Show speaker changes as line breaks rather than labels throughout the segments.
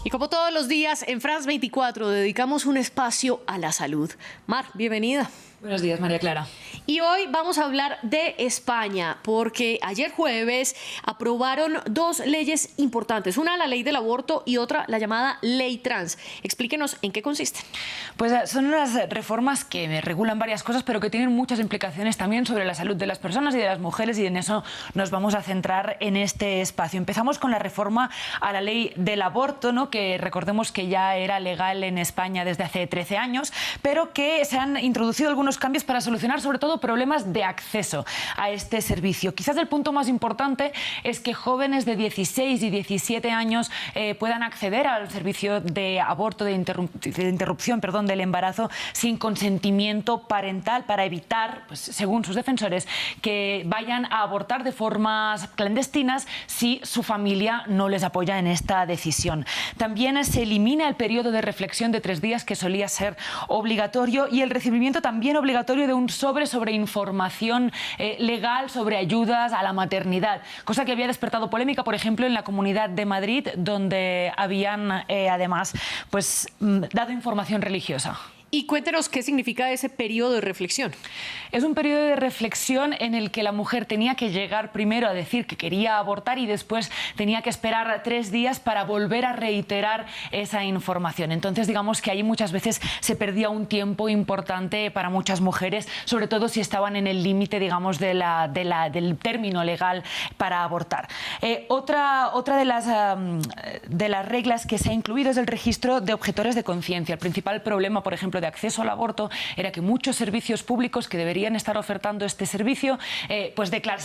Y como todos los días, en France 24 dedicamos un espacio a la salud. Mar, bienvenida.
Buenos días, María Clara.
Y hoy vamos a hablar de España, porque ayer jueves aprobaron dos leyes importantes. Una, la ley del aborto, y otra, la llamada ley trans. Explíquenos en qué consisten.
Pues son unas reformas que regulan varias cosas, pero que tienen muchas implicaciones también sobre la salud de las personas y de las mujeres, y en eso nos vamos a centrar en este espacio. Empezamos con la reforma a la ley del aborto, ¿no? Que recordemos que ya era legal en España desde hace 13 años, pero que se han introducido algunos cambios para solucionar sobre todo problemas de acceso a este servicio. Quizás el punto más importante es que jóvenes de 16 y 17 años puedan acceder al servicio de aborto, de interrupción del embarazo sin consentimiento parental, para evitar, pues, según sus defensores, que vayan a abortar de formas clandestinas si su familia no les apoya en esta decisión. También se elimina el periodo de reflexión de 3 días que solía ser obligatorio, y el recibimiento también obligatorio de un sobre información legal sobre ayudas a la maternidad, cosa que había despertado polémica, por ejemplo, en la Comunidad de Madrid, donde habían además dado información religiosa.
Y cuéntenos qué significa ese periodo de reflexión.
Es un periodo de reflexión en el que la mujer tenía que llegar primero a decir que quería abortar y después tenía que esperar 3 días para volver a reiterar esa información. Entonces, digamos que ahí muchas veces se perdía un tiempo importante para muchas mujeres, sobre todo si estaban en el límite, digamos, del término legal para abortar. Otra de las reglas que se ha incluido es el registro de objetores de conciencia. El principal problema, por ejemplo, de acceso al aborto era que muchos servicios públicos que deberían estar ofertando este servicio se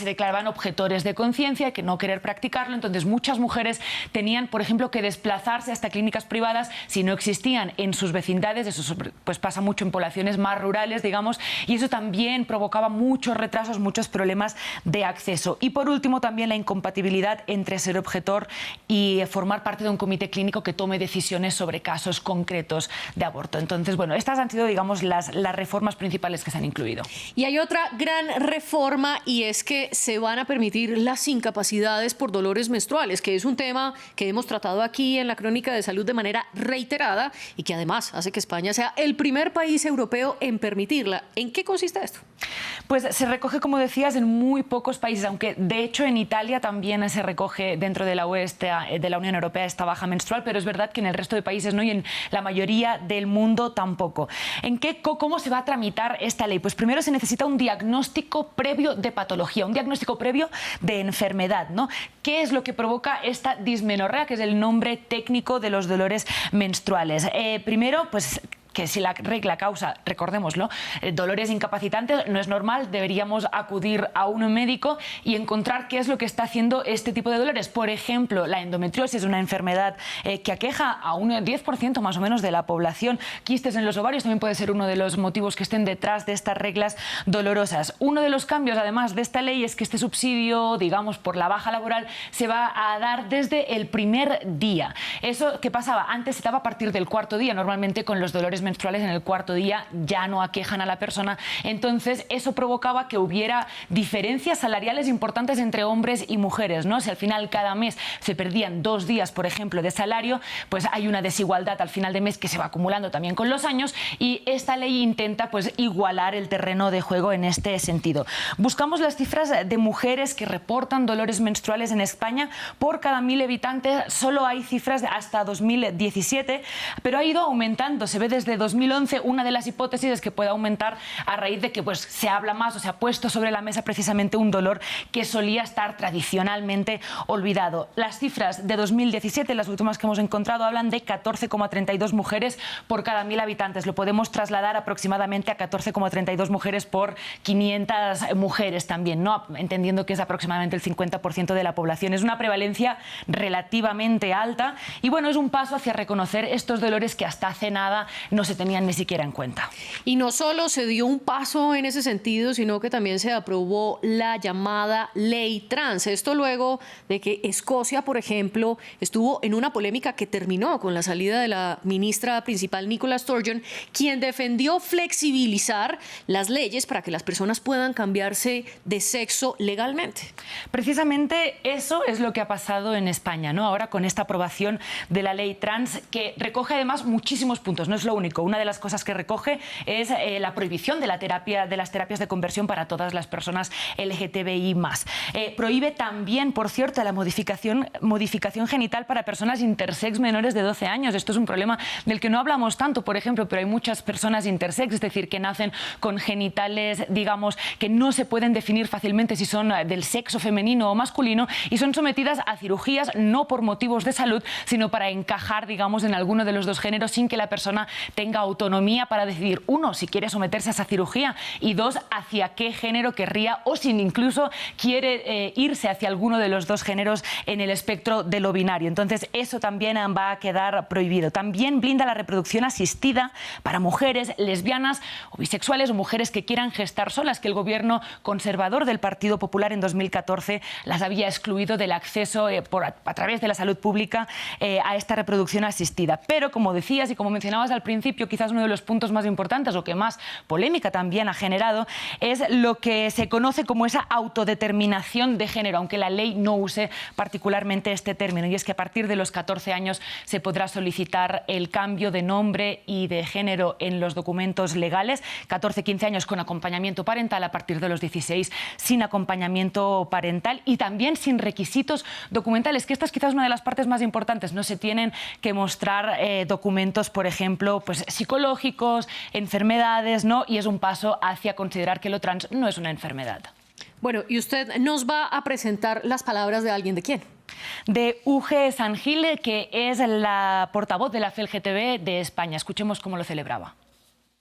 declaraban objetores de conciencia, que no querer practicarlo. Entonces muchas mujeres tenían, por ejemplo, que desplazarse hasta clínicas privadas si no existían en sus vecindades. Eso pues pasa mucho en poblaciones más rurales, digamos, y eso también provocaba muchos retrasos, muchos problemas de acceso. Y por último, también la incompatibilidad entre ser objetor y formar parte de un comité clínico que tome decisiones sobre casos concretos de aborto. Entonces, bueno, estas han sido, digamos, las reformas principales que se han incluido.
Y hay otra gran reforma, y es que se van a permitir las incapacidades por dolores menstruales, que es un tema que hemos tratado aquí en la Crónica de Salud de manera reiterada, y que además hace que España sea el primer país europeo en permitirla. ¿En qué consiste esto?
Pues se recoge, como decías, en muy pocos países, aunque de hecho en Italia también se recoge dentro de la de la Unión Europea esta baja menstrual, pero es verdad que en el resto de países no, y en la mayoría del mundo tampoco. ¿Cómo se va a tramitar esta ley? Pues primero se necesita un diagnóstico previo de patología, un diagnóstico previo de enfermedad, ¿no? ¿Qué es lo que provoca esta dismenorrea, que es el nombre técnico de los dolores menstruales? Primero, pues que si la regla causa, recordémoslo, dolores incapacitantes, no es normal, deberíamos acudir a un médico y encontrar qué es lo que está haciendo este tipo de dolores. Por ejemplo, la endometriosis es una enfermedad que aqueja a un 10% más o menos de la población. Quistes en los ovarios también puede ser uno de los motivos que estén detrás de estas reglas dolorosas. Uno de los cambios, además, de esta ley es que este subsidio, digamos, por la baja laboral, se va a dar desde el primer día. Eso que pasaba antes se daba a partir del 4.º día, normalmente con los dolores menstruales en el 4.º día ya no aquejan a la persona. Entonces eso provocaba que hubiera diferencias salariales importantes entre hombres y mujeres, ¿no? Si al final cada mes se perdían 2 días, por ejemplo, de salario, pues hay una desigualdad al final de mes que se va acumulando también con los años, y esta ley intenta pues igualar el terreno de juego en este sentido. Buscamos las cifras de mujeres que reportan dolores menstruales en España. Por cada 1.000 habitantes solo hay cifras hasta 2017, pero ha ido aumentando. Se ve desde 2011, una de las hipótesis es que pueda aumentar a raíz de que pues, se habla más, o se ha puesto sobre la mesa precisamente un dolor que solía estar tradicionalmente olvidado. Las cifras de 2017, las últimas que hemos encontrado, hablan de 14,32 mujeres por cada 1.000 habitantes. Lo podemos trasladar aproximadamente a 14,32 mujeres por 500 mujeres también, ¿no? Entendiendo que es aproximadamente el 50% de la población. Es una prevalencia relativamente alta y, bueno, es un paso hacia reconocer estos dolores que hasta hace nada no no se tenían ni siquiera en cuenta.
Y no solo se dio un paso en ese sentido, sino que también se aprobó la llamada ley trans. Esto luego de que Escocia, por ejemplo, estuvo en una polémica que terminó con la salida de la ministra principal, Nicola Sturgeon, quien defendió flexibilizar las leyes para que las personas puedan cambiarse de sexo legalmente.
Precisamente eso es lo que ha pasado en España, ¿no? Ahora con esta aprobación de la ley trans, que recoge además muchísimos puntos, no es lo único. Una de las cosas que recoge es la prohibición de las terapias de conversión para todas las personas LGTBI+. Prohíbe también, por cierto, la modificación genital para personas intersex menores de 12 años. Esto es un problema del que no hablamos tanto, por ejemplo, pero hay muchas personas intersex, es decir, que nacen con genitales, digamos, que no se pueden definir fácilmente si son del sexo femenino o masculino, y son sometidas a cirugías no por motivos de salud, sino para encajar, digamos, en alguno de los dos géneros sin que la persona tenga autonomía para decidir, uno, si quiere someterse a esa cirugía, y dos, hacia qué género querría, o si incluso quiere irse hacia alguno de los dos géneros en el espectro de lo binario. Entonces, eso también va a quedar prohibido. También blinda la reproducción asistida para mujeres lesbianas o bisexuales o mujeres que quieran gestar solas, que el gobierno conservador del Partido Popular en 2014 las había excluido del acceso a través de la salud pública a esta reproducción asistida. Pero, como decías y como mencionabas al principio, quizás uno de los puntos más importantes o que más polémica también ha generado es lo que se conoce como esa autodeterminación de género, aunque la ley no use particularmente este término, y es que a partir de los 14 años se podrá solicitar el cambio de nombre y de género en los documentos legales, 14-15 años con acompañamiento parental, a partir de los 16 sin acompañamiento parental y también sin requisitos documentales, que esta es quizás una de las partes más importantes. No se tienen que mostrar documentos, por ejemplo, pues psicológicos, enfermedades, ¿no? Y es un paso hacia considerar que lo trans no es una enfermedad.
Bueno, y usted nos va a presentar las palabras de alguien, ¿de quién?
De Uge Sangile, que es la portavoz de la FELGTB de España. Escuchemos cómo lo celebraba.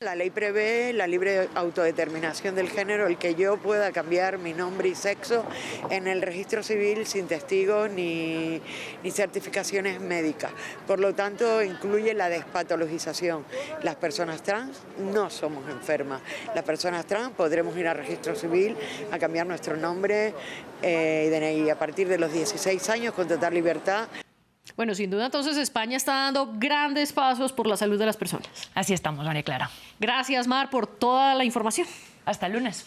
La ley prevé la libre autodeterminación del género, el que yo pueda cambiar mi nombre y sexo en el registro civil sin testigos ni certificaciones médicas. Por lo tanto, incluye la despatologización. Las personas trans no somos enfermas. Las personas trans podremos ir al registro civil a cambiar nuestro nombre y DNI a partir de los 16 años con total libertad.
Bueno, sin duda, entonces España está dando grandes pasos por la salud de las personas.
Así estamos, María Clara.
Gracias, Mar, por toda la información.
Hasta el lunes.